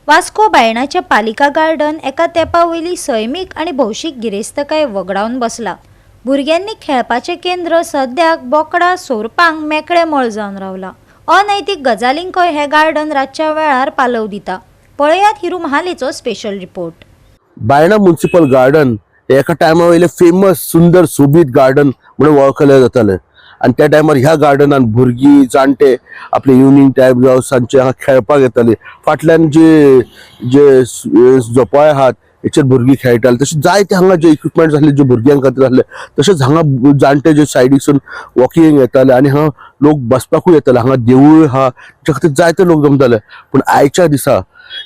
वास्को बायणाचे पालिका गार्डन एका तेंपावयली सैमीक आणि भौशीक गिरेस्तकाय वगडावन बसला। भुरग्यांनी खेळपाचे केंद्र सद्याक बोकडां सोरपांक मेकळे मळ जावन रावला। अनैतिक गजालींकय हे गार्डन रातच्या वेळार पालव दिता। पळयात हिरू महालेचो special report. Baina municipal garden एका टायमा वयले फेमस सुंदर सोबीत गार्डन म्हणून वळखले जाताले आणि त्या टायमार ह्या गार्डनान भुरगीं जाणटे आपले इवनिंग टायम जावं सांजचे हांगा खेळपाक येताले। फाटल्यान जे जे झोपाळे आहात हेचेर भुरगीं खेळटाले, तशें जायते हांगा जे इक्विपमेंट आसले जे भुरग्यां खातीर आसले, तशेंच हांगा जाणटे जे सायडीकसून वॉकिंग येताले आणि हांगा लोक बसपाकूय येताले। हांगा देवूळ आहा त्या खातीर जायते लोक जमताले, पूण आयच्या दिसा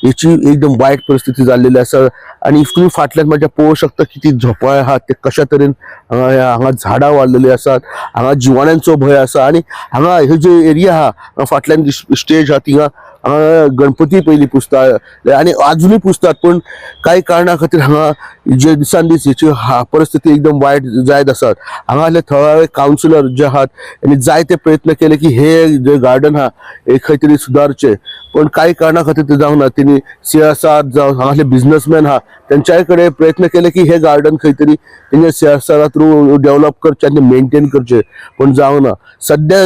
याची एकदम वायट परिस्थिती जाल्लेली आसा आणि इफ तुम्ही फाटल्यान माझ्या पळोवंक शकता की ती झोपाळे आहात ते कशा तरेन हांगा झाडां वाडलेली आसात, हांगा जिवाण्यांचो भंय आसा आणि हांगा हे जे एरिया आहा फाटल्यान स्टेज आहा थिंगा गणपती पयलीं पुजता आणि अजूनय पुजतात, पण काही कारणा खातीर हांगा जे दिसान दीस हेची परिस्थिती एकदम वायट जायत आसात। हांगाले थळावे कावन्सिलर जे आहात यांनी जायते प्रयत्न केले की हे जे गार्डन आहा हे खंय तरी सुदारचे, पण काही कारणा खातीर ते जावना। त्यांनी CSR जावं हांगासले बिझनेसमॅन आहा त्यांच्याय कडेन प्रयत्न केले की हे गार्डन खंय तरी तेंचे CSR थ्रू डेव्हलप करचे आणि मेंटेन करचे, पण जावना। सध्या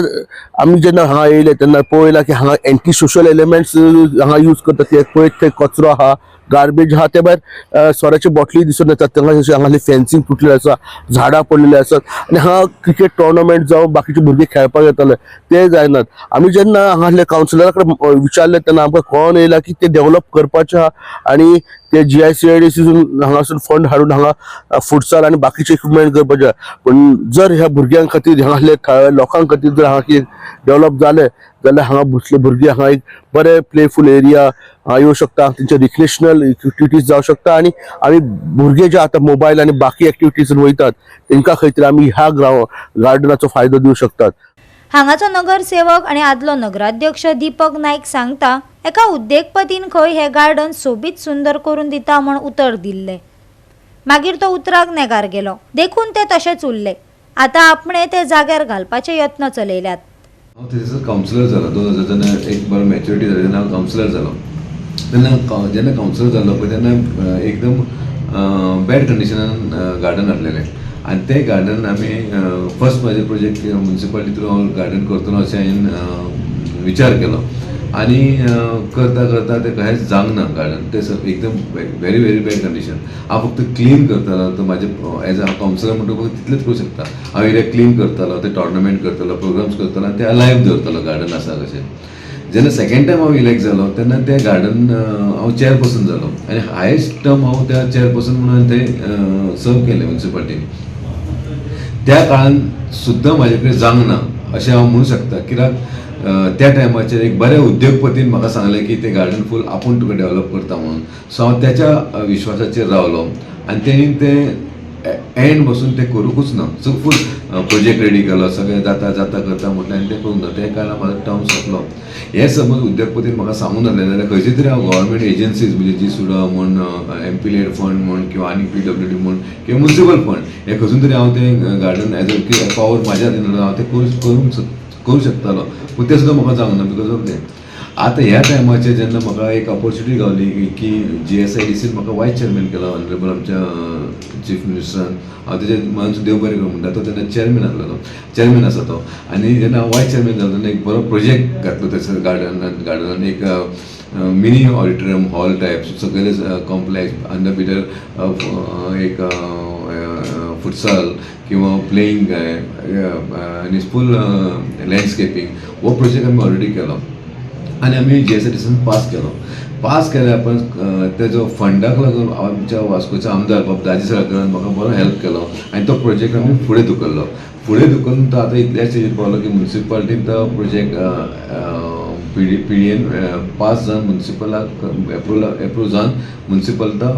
आमी जेन्ना हांगा येयले तेन्ना पळयला की हांगा एंटी सोशल एलिमेंट्स हांगा यूज करतात। ते पळयत थंय कचरो आहा, गार्बेज आहा, ते भायर सोऱ्याचे बॉटली दिसून येतात, हांगासले फेन्सिंग तुटलेले आसा, झाडां पडलेली आसात आणि हांगा क्रिकेट टुर्नामेंट जावं बाकीचे भुरगे खेळपाक येताले ते जायनात। आमी जेन्ना हांगासले कावन्सिलरा कडेन विचारले तेन्ना आमकां कळोन येयला की ते डेव्हलप करपाचे आहा आणि ते GICIDCसून हांगासून फंड हाडून हांगा फुटसाल आणि बाकीचे इक्विपमेंट करपाचे, पण जर ह्या भुरग्यां खातीर हांगासले थळाव्या लोकां खातीर जर हांगा कितें डेव्हलप जालें जाल्यार हांगा बसले भुरगे हांगा एक बरे प्लेफुल एरिया येवं शकता, तेंचे रिक्रिएशनल एक्टिविटीज जावं शकता आणि आमी भुरगे जे आतां मोबायल आणि बाकी एक्टिविटीजून वयतात तेंकां खंय तरी आमी ह्या गार्डनाचो फायदो दिवंक शकतात। हांगाचो नगरसेवक आणि आदलो नगराध्यक्ष दीपक नाईक सांगता एका उद्योगपतीन खंय हे गार्डन सोबीत सुंदर करून दिता म्हण उतर दिल्ले। मागीर तो उतराक नेगार गेलो, देखून ते तशेंच उरले। आता आपणे ते जाग्यार घालपाचे यत्न चलयल्यात। हांव थंयसर कावन्सिलर जालो 2000 जेन्ना एक बरो मॅच्युरिटी जाली तेन्ना हांव कावन्सिलर जालो। तेन्ना जेन्ना कावन्सिलर जालो पळय तेन्ना एकदम बॅड कंडिशनान गार्डन आसलेलें आणि ते गार्डन आमी फर्स्ट म्हाजे प्रोजेक्ट म्युनिसिपालिटी थ्रू हांव गार्डन करतलो अशें हांवें विचार केलो आणि करता करता ते कांयच जावंक ना गार्डन। ते एकदम व्हेरी व्हेरी बॅड कंडिशन। हांव फक्त क्लीन करतालो, तर म्हाजे एज अ कावन्सिलर म्हणटकूच तितलेंच करूं शकता। हांव एरिया क्लीन करतालो, ते टुर्नामेंट करतालो, प्रोग्राम्स करतालो आणि ते अलायव दवरतालो गार्डन आसा कशें। जेन्ना सेकंड टायम हांव इलेक्ट जालो तेन्ना ते गार्डन हांव चेअरपर्सन जालो आणि हायेस्ट टर्म हांव त्या चेअरपर्सन म्हणून ते सर्व केलें म्युनिसिपालिटीन। त्या काळान सुद्दां म्हाजे कडेन जावंक ना अशें हांव म्हणूं शकता, कित्याक त्या टायमाचेर एक बऱ्या उद्योगपतीन म्हाका सांगलें की ते गार्डन फूल आपूण तुका डेव्हलप करता म्हणून। सो हांव त्याच्या विश्वासाचेर रावलो आणि तेणी ते एंड बसून ते करूंकूच ना। सो फूल प्रोजेक्ट रेडी केलो, सगळें जाता जाता करता म्हटलें आनी ते करूंक ना। त्या कारणान म्हाजो टर्म सोंपलो। हे समज उद्योगपतीन म्हाका सांगून नासलें जाल्यार खंयचे तरी हांव गव्हर्मेंट एजन्सीज म्हणजे जी सुद्दां म्हण MP लेड फंड म्हण किंवा आनी PWD म्हण किंवा म्युनिसिपल फंड हे खंयसून तरी हांव ते गार्डन एज अ पॉवर म्हाज्या हातीन हांव ते करूंक शकतालो, पूण ते सुद्दां म्हाका जावंक ना बिकॉज ऑफ ते। आतां ह्या टायमाचेर जेन्ना म्हाका एक ऑपॉर्च्युनिटी गावली की GICIDCन म्हाका वायस चेअरमॅन केलो ऑनरेबल आमच्या चीफ मिनिस्टरान। हांव तेजे मनाचो देव बरें करूं म्हणटा, तो तेन्ना चेअरमॅन आसा तो। आनी जेन्ना हांव वायस चेअरमॅन जालो तेन्ना एक बरो प्रोजेक्ट घातलो थंयसर गार्डनान एक मिनी ऑडिटोरियम हॉल टायप सगळे कॉम्प्लेक्स अंडर भितर एक फुटसाल किंवा प्लेईंग आनी फूल लँडस्केपींग हो प्रोजेक्ट आमी ऑलरेडी केलो आणि आमी GICIDCन पास केल्या पण तेजो फंडाक लागून आमच्या वास्कोचे आमदार बाब दाजी साळकारान म्हाका बरो हेल्प केलो आणि तो प्रोजेक्ट आमी फुडें धुकल्लो तो आतां इतल्या स्टेजीर पावलो की म्युनिसिपालिटीन तो प्रोजेक्ट PDN पास जावन म्युनिसिपलाक एप्रूव जावन म्युनिसिपल तो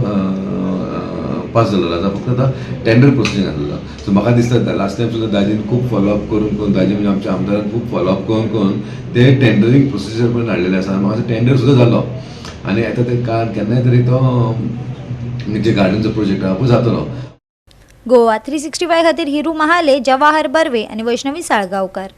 पास जाल्लो आतां फक्त आतां टेंडर प्रोसिजर आसलेलो। सो म्हाका दिसता लास्ट टायम सुद्दां दाजीन खूब फॉलोअप करून दाजी म्हणजे आमच्या आमदारान खूब फॉलोअप करून ते टेंडरींग प्रोसिजर पण हाडलेले आसा। म्हाका टेंडर सुद्दां जालो आणि आतां ते केन्नाय तरी तो जे गार्डनचो प्रोजेक्ट आहा पळय जातलो। गोवा 365 खातीर हिरू महाले, जवाहर बर्वे आणि वैष्णवी साळगांवकार।